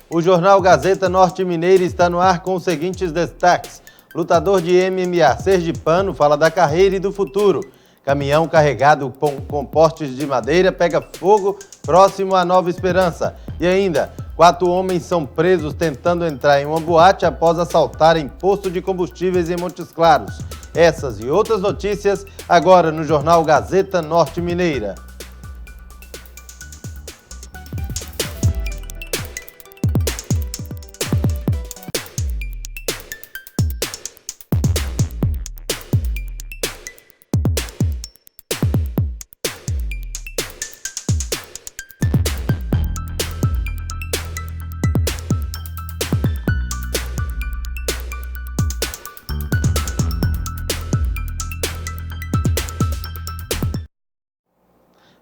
O jornal Gazeta Norte Mineira está no ar com os seguintes destaques. Lutador de MMA sergipano fala da carreira e do futuro. Caminhão carregado com postes de madeira pega fogo próximo à Nova Esperança. E ainda, 4 homens são presos tentando entrar em uma boate após assaltarem posto de combustíveis em Montes Claros. Essas e outras notícias agora no jornal Gazeta Norte Mineira.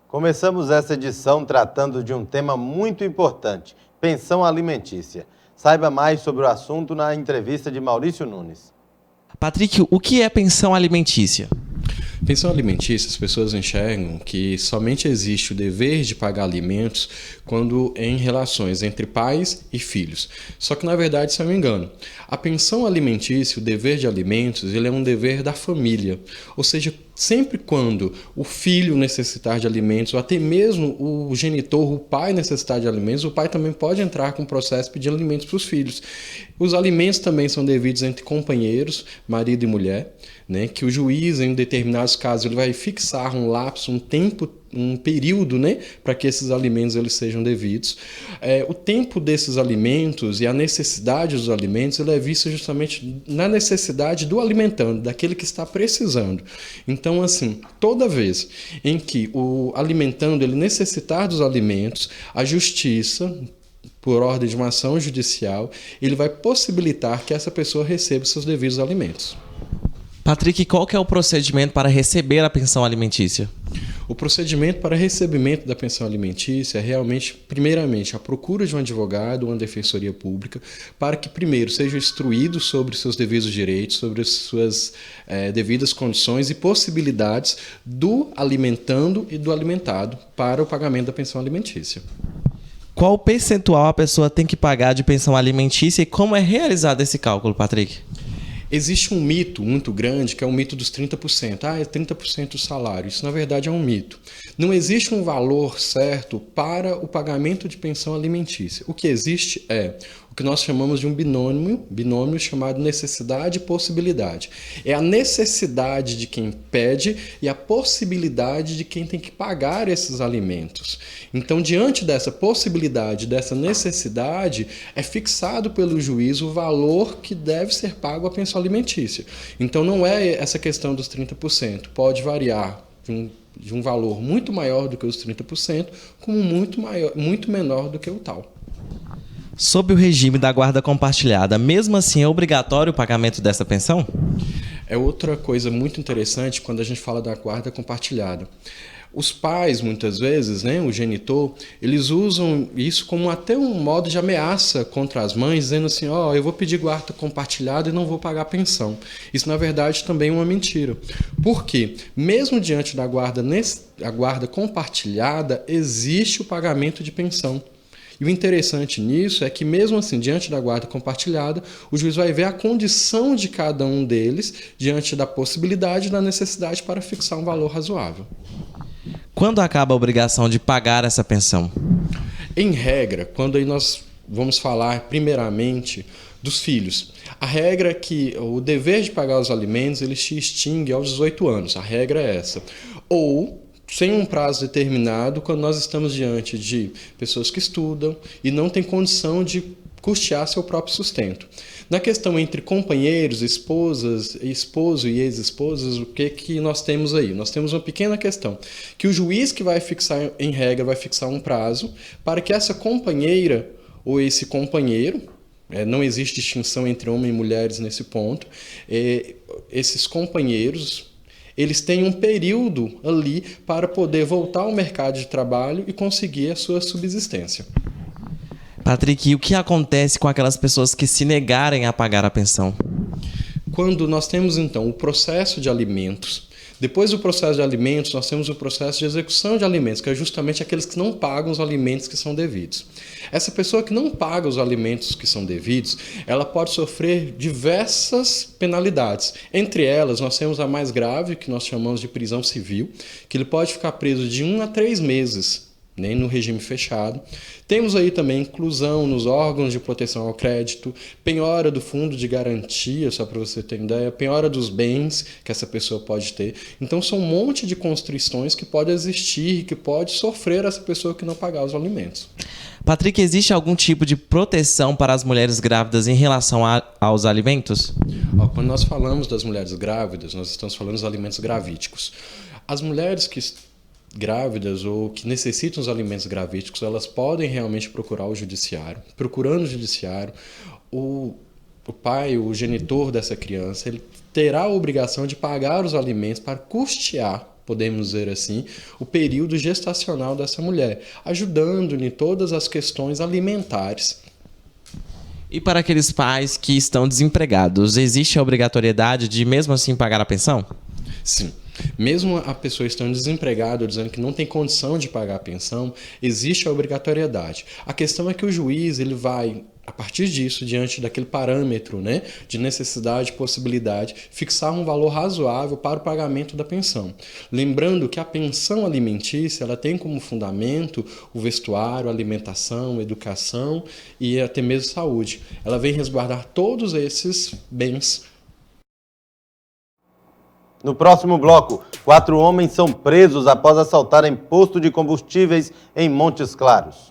Começamos essa edição tratando de um tema muito importante, pensão alimentícia. Saiba mais sobre o assunto na entrevista de Maurício Nunes. Patrick, o que é pensão alimentícia? Pensão alimentícia, as pessoas enxergam que somente existe o dever de pagar alimentos quando em relações entre pais e filhos. Só que, na verdade, isso é um engano. A pensão alimentícia, o dever de alimentos, ele é um dever da família. Ou seja, sempre quando o filho necessitar de alimentos, ou até mesmo o genitor, o pai necessitar de alimentos, o pai também pode entrar com o processo pedindo alimentos para os filhos. Os alimentos também são devidos entre companheiros, marido e mulher, né, que o juiz, em determinados casos, ele vai fixar um lapso, um tempo, um período, né, para que esses alimentos eles sejam devidos. O tempo desses alimentos e a necessidade dos alimentos ele é vista justamente na necessidade do alimentando, daquele que está precisando. Então, assim, toda vez em que o alimentando ele necessitar dos alimentos, a justiça, por ordem de uma ação judicial, ele vai possibilitar que essa pessoa receba seus devidos alimentos. Patrick, qual que é o procedimento para receber a pensão alimentícia? O procedimento para recebimento da pensão alimentícia é realmente, primeiramente, a procura de um advogado ou uma defensoria pública para que, primeiro, seja instruído sobre seus devidos direitos, sobre as suas devidas condições e possibilidades do alimentando e do alimentado para o pagamento da pensão alimentícia. Qual percentual a pessoa tem que pagar de pensão alimentícia e como é realizado esse cálculo, Patrick? Existe um mito muito grande, que é o mito dos 30%. É 30% do salário. Isso, na verdade, é um mito. Não existe um valor certo para o pagamento de pensão alimentícia. O que existe é o que nós chamamos de um binômio chamado necessidade e possibilidade. É a necessidade de quem pede e a possibilidade de quem tem que pagar esses alimentos. Então, diante dessa possibilidade, dessa necessidade, é fixado pelo juiz o valor que deve ser pago à pensão alimentícia. Então, não é essa questão dos 30%. Pode variar de um valor muito maior do que os 30%, como muito menor do que o tal. Sob o regime da guarda compartilhada, mesmo assim é obrigatório o pagamento dessa pensão? É outra coisa muito interessante quando a gente fala da guarda compartilhada. Os pais, muitas vezes, né, o genitor, eles usam isso como até um modo de ameaça contra as mães, dizendo assim, eu vou pedir guarda compartilhada e não vou pagar pensão. Isso, na verdade, também é uma mentira. Por quê? Mesmo diante da guarda compartilhada, existe o pagamento de pensão. E o interessante nisso é que, mesmo assim, diante da guarda compartilhada, o juiz vai ver a condição de cada um deles diante da possibilidade e da necessidade para fixar um valor razoável. Quando acaba a obrigação de pagar essa pensão? Em regra, quando aí nós vamos falar primeiramente dos filhos, a regra é que o dever de pagar os alimentos ele se extingue aos 18 anos. A regra é essa. Ou sem um prazo determinado, quando nós estamos diante de pessoas que estudam e não têm condição de custear seu próprio sustento. Na questão entre companheiros, esposo e ex-esposas, o que nós temos aí? Nós temos uma pequena questão, que o juiz que vai fixar, em regra, vai fixar um prazo para que essa companheira ou esse companheiro, não existe distinção entre homens e mulheres nesse ponto, esses companheiros eles têm um período ali para poder voltar ao mercado de trabalho e conseguir a sua subsistência. Patrick, e o que acontece com aquelas pessoas que se negarem a pagar a pensão? Quando nós temos, então, o processo de alimentos, Depois do processo de alimentos, nós temos o processo de execução de alimentos, que é justamente aqueles que não pagam os alimentos que são devidos. Essa pessoa que não paga os alimentos que são devidos, ela pode sofrer diversas penalidades. Entre elas, nós temos a mais grave, que nós chamamos de prisão civil, que ele pode ficar preso de 1 a 3 meses, nem no regime fechado. Temos aí também inclusão nos órgãos de proteção ao crédito, penhora do fundo de garantia, só para você ter ideia, penhora dos bens que essa pessoa pode ter. Então são um monte de constrições que pode existir, que pode sofrer essa pessoa que não pagar os alimentos. Patrick, existe algum tipo de proteção para as mulheres grávidas em relação aos alimentos? Quando nós falamos das mulheres grávidas, nós estamos falando dos alimentos gravídicos. As mulheres grávidas ou que necessitam os alimentos gravídicos, elas podem realmente procurar o judiciário. Procurando o judiciário, o pai, o genitor dessa criança, ele terá a obrigação de pagar os alimentos para custear, podemos dizer assim, o período gestacional dessa mulher, ajudando em todas as questões alimentares. E para aqueles pais que estão desempregados, existe a obrigatoriedade de mesmo assim pagar a pensão? Sim. Mesmo a pessoa estando desempregada ou dizendo que não tem condição de pagar a pensão, existe a obrigatoriedade. A questão é que o juiz ele vai, a partir disso, diante daquele parâmetro, né, de necessidade e possibilidade, fixar um valor razoável para o pagamento da pensão. Lembrando que a pensão alimentícia ela tem como fundamento o vestuário, a alimentação, a educação e até mesmo saúde. Ela vem resguardar todos esses bens. No próximo bloco, 4 homens são presos após assaltarem posto de combustíveis em Montes Claros.